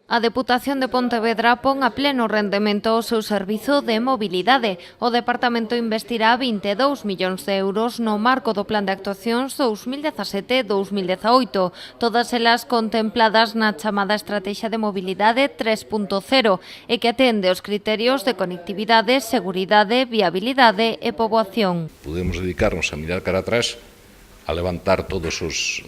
A Deputación de Pontevedra pon a pleno rendemento o seu servizo de mobilidade. O Departamento investirá 22 millóns de euros no marco do Plan de Actuacións 2017-2018, todas elas contempladas na chamada Estrategia de Mobilidade 3.0 e que atende os criterios de conectividade, seguridade, viabilidade e poboación. Podemos dedicarnos a mirar cara atrás, a levantar todos os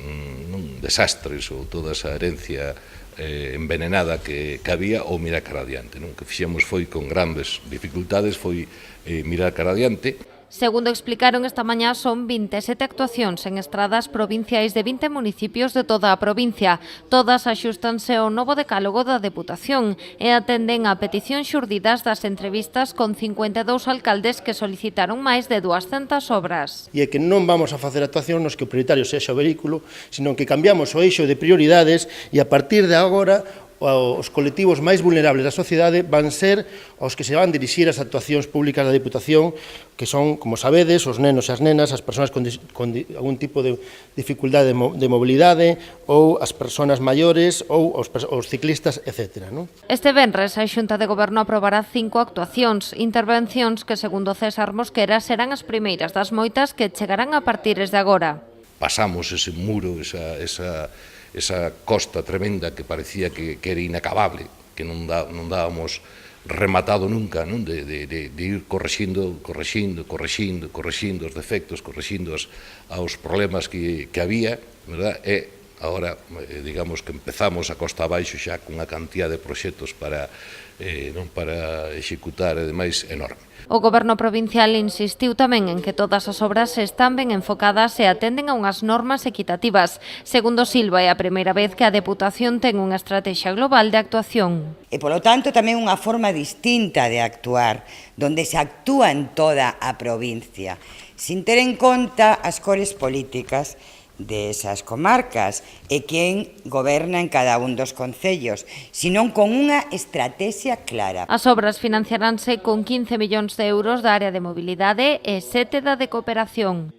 desastres ou toda esa herencia envenenada que había ou mirar cara adiante. O que fixemos foi con grandes dificultades, foi mirar cara adiante. Segundo explicaron esta mañá, son 27 actuacións en estradas provinciais de 20 municipios de toda a provincia. Todas axústanse ao novo decálogo da Deputación e atenden a peticións xurdidas das entrevistas con 52 alcaldes que solicitaron máis de 200 obras. E é que non vamos a facer actuación nos que o prioritario sexa o vehículo, sino que cambiamos o eixo de prioridades e a partir de agora os colectivos máis vulnerables da sociedade van ser os que se van dirixir as actuacións públicas da Deputación, que son, como sabedes, os nenos e as nenas, as persoas con algún tipo de dificultade de mobilidade, ou as persoas maiores, ou os ciclistas, etc. Este venres a Xunta de Goberno aprobará 5 actuacións, intervencións que, segundo César Mosquera, serán as primeiras das moitas que chegarán a partir de agora. Pasamos ese muro, esa costa tremenda que parecía que era inacabable, que non dábamos rematado nunca, de ir correxindo os defectos, correxindo aos problemas que había, verdad? E agora, digamos que empezamos a costa abaixo xa cunha cantidad de proxectos para executar, e demais, enorme. O Goberno provincial insistiu tamén en que todas as obras están ben enfocadas e atenden a unhas normas equitativas. Segundo Silva, é a primeira vez que a Deputación ten unha estrategia global de actuación. E, polo tanto, tamén unha forma distinta de actuar, donde se actúa en toda a provincia, sin ter en conta as cores políticas desas comarcas e quen goberna en cada un dos concellos, senón con unha estrategia clara. As obras financiaránse con 15 millóns de euros da área de mobilidade e 7 da de cooperación.